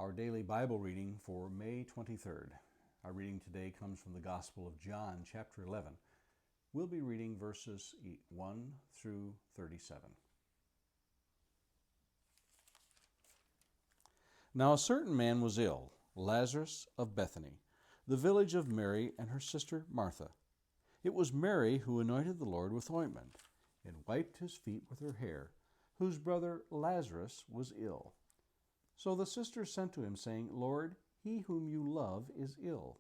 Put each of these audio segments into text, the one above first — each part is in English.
Our daily Bible reading for May 23rd. Our reading today comes from the Gospel of John, chapter 11. We'll be reading verses 1 through 37. Now a certain man was ill, Lazarus of Bethany, the village of Mary and her sister Martha. It was Mary who anointed the Lord with ointment and wiped his feet with her hair, whose brother Lazarus was ill. So the sisters sent to him, saying, Lord, he whom you love is ill.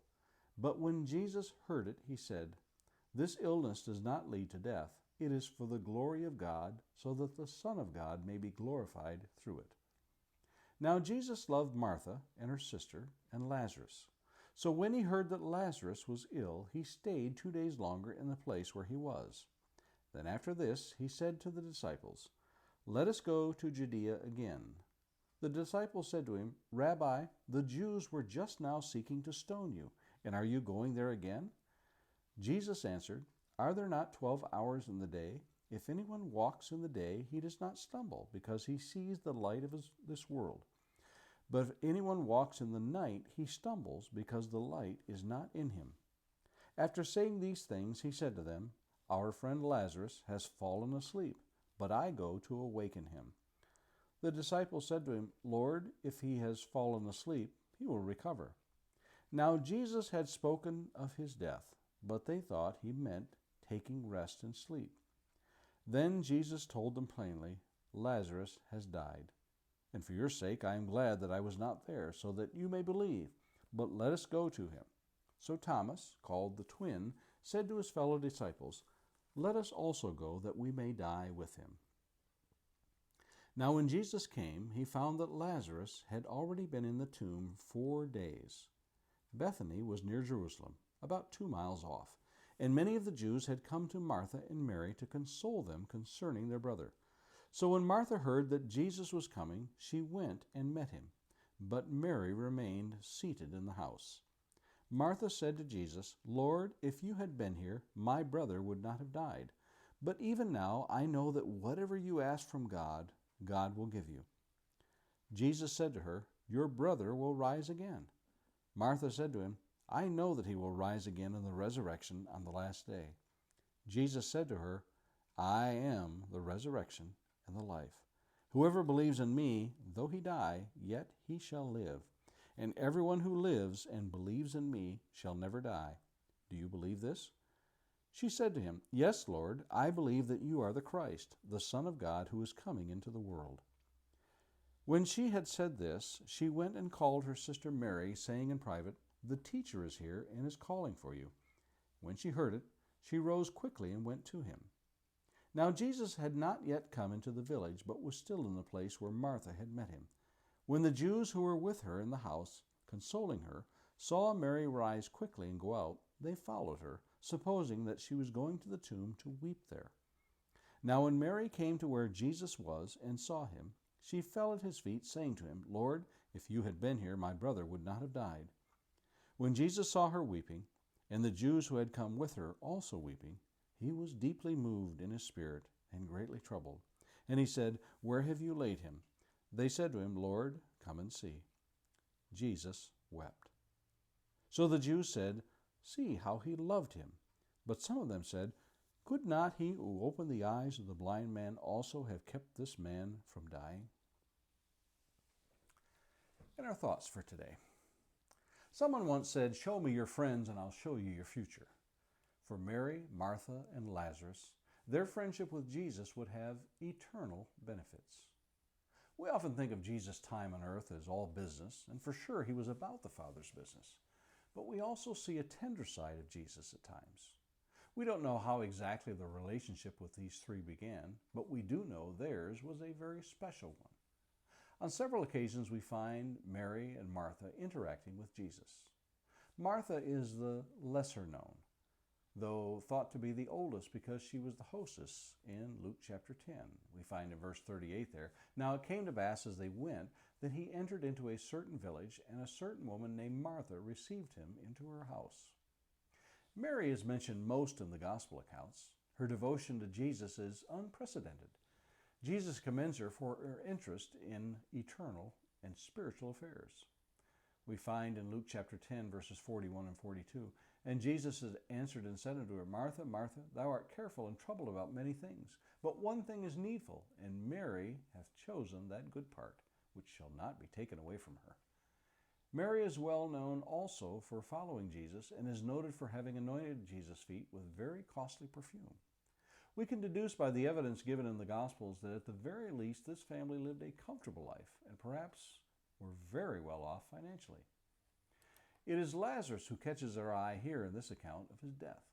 But when Jesus heard it, he said, This illness does not lead to death. It is for the glory of God, so that the Son of God may be glorified through it. Now Jesus loved Martha and her sister and Lazarus. So when he heard that Lazarus was ill, he stayed 2 days longer in the place where he was. Then after this he said to the disciples, Let us go to Judea again. The disciples said to him, Rabbi, the Jews were just now seeking to stone you, and are you going there again? Jesus answered, Are there not 12 hours in the day? If anyone walks in the day, he does not stumble, because he sees the light of this world. But if anyone walks in the night, he stumbles, because the light is not in him. After saying these things, he said to them, Our friend Lazarus has fallen asleep, but I go to awaken him. The disciples said to him, Lord, if he has fallen asleep, he will recover. Now Jesus had spoken of his death, but they thought he meant taking rest and sleep. Then Jesus told them plainly, Lazarus has died. And for your sake I am glad that I was not there, so that you may believe. But let us go to him. So Thomas, called the twin, said to his fellow disciples, Let us also go, that we may die with him. Now when Jesus came, he found that Lazarus had already been in the tomb 4 days. Bethany was near Jerusalem, about 2 miles off, and many of the Jews had come to Martha and Mary to console them concerning their brother. So when Martha heard that Jesus was coming, she went and met him, but Mary remained seated in the house. Martha said to Jesus, Lord, if you had been here, my brother would not have died. But even now I know that whatever you ask from God, God will give you. Jesus said to her, Your brother will rise again. Martha said to him, I know that he will rise again in the resurrection on the last day. Jesus said to her, I am the resurrection and the life. Whoever believes in me, though he die, yet he shall live. And everyone who lives and believes in me shall never die. Do you believe this? She said to him, Yes, Lord, I believe that you are the Christ, the Son of God, who is coming into the world. When she had said this, she went and called her sister Mary, saying in private, The teacher is here and is calling for you. When she heard it, she rose quickly and went to him. Now Jesus had not yet come into the village, but was still in the place where Martha had met him. When the Jews who were with her in the house, consoling her, saw Mary rise quickly and go out, they followed her, supposing that she was going to the tomb to weep there. Now when Mary came to where Jesus was and saw him, she fell at his feet, saying to him, Lord, if you had been here, my brother would not have died. When Jesus saw her weeping, and the Jews who had come with her also weeping, he was deeply moved in his spirit and greatly troubled. And he said, Where have you laid him? They said to him, Lord, come and see. Jesus wept. So the Jews said, See how he loved him. But some of them said, Could not he who opened the eyes of the blind man also have kept this man from dying? And our thoughts for today. Someone once said, Show me your friends and I'll show you your future. For Mary, Martha, and Lazarus, their friendship with Jesus would have eternal benefits. We often think of Jesus' time on earth as all business, and for sure he was about the Father's business. But we also see a tender side of Jesus at times. We don't know how exactly the relationship with these three began, but we do know theirs was a very special one. On several occasions we find Mary and Martha interacting with Jesus. Martha is the lesser known, though thought to be the oldest because she was the hostess in Luke chapter 10. We find in verse 38 there, Now it came to pass as they went that he entered into a certain village, and a certain woman named Martha received him into her house. Mary is mentioned most in the gospel accounts. Her devotion to Jesus is unprecedented. Jesus commends her for her interest in eternal and spiritual affairs. We find in Luke chapter 10, verses 41 and 42, "And Jesus answered and said unto her, Martha, Martha, thou art careful and troubled about many things, but one thing is needful, and Mary hath chosen that good part, which shall not be taken away from her." Mary is well known also for following Jesus and is noted for having anointed Jesus' feet with very costly perfume. We can deduce by the evidence given in the Gospels that at the very least this family lived a comfortable life and perhaps were very well off financially. It is Lazarus who catches our eye here in this account of his death.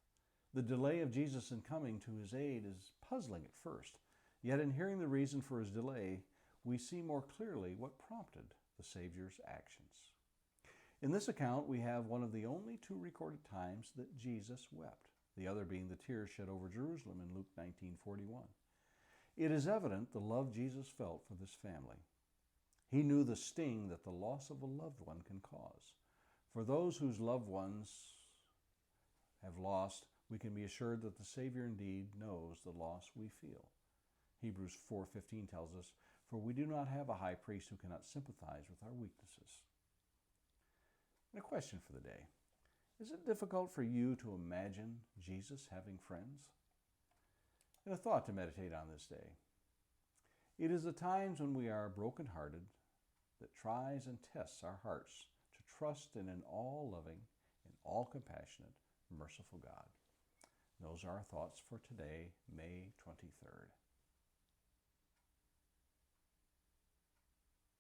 The delay of Jesus in coming to his aid is puzzling at first, yet in hearing the reason for his delay, we see more clearly what prompted the Savior's actions. In this account, we have one of the only two recorded times that Jesus wept, the other being the tears shed over Jerusalem in Luke 19:41. It is evident the love Jesus felt for this family. He knew the sting that the loss of a loved one can cause. For those whose loved ones have lost, we can be assured that the Savior indeed knows the loss we feel. Hebrews 4:15 tells us, "For we do not have a high priest who cannot sympathize with our weaknesses." And a question for the day. Is it difficult for you to imagine Jesus having friends? And a thought to meditate on this day. It is the times when we are brokenhearted that tries and tests our hearts to trust in an all-loving and all-compassionate, merciful God. Those are our thoughts for today, May 23rd.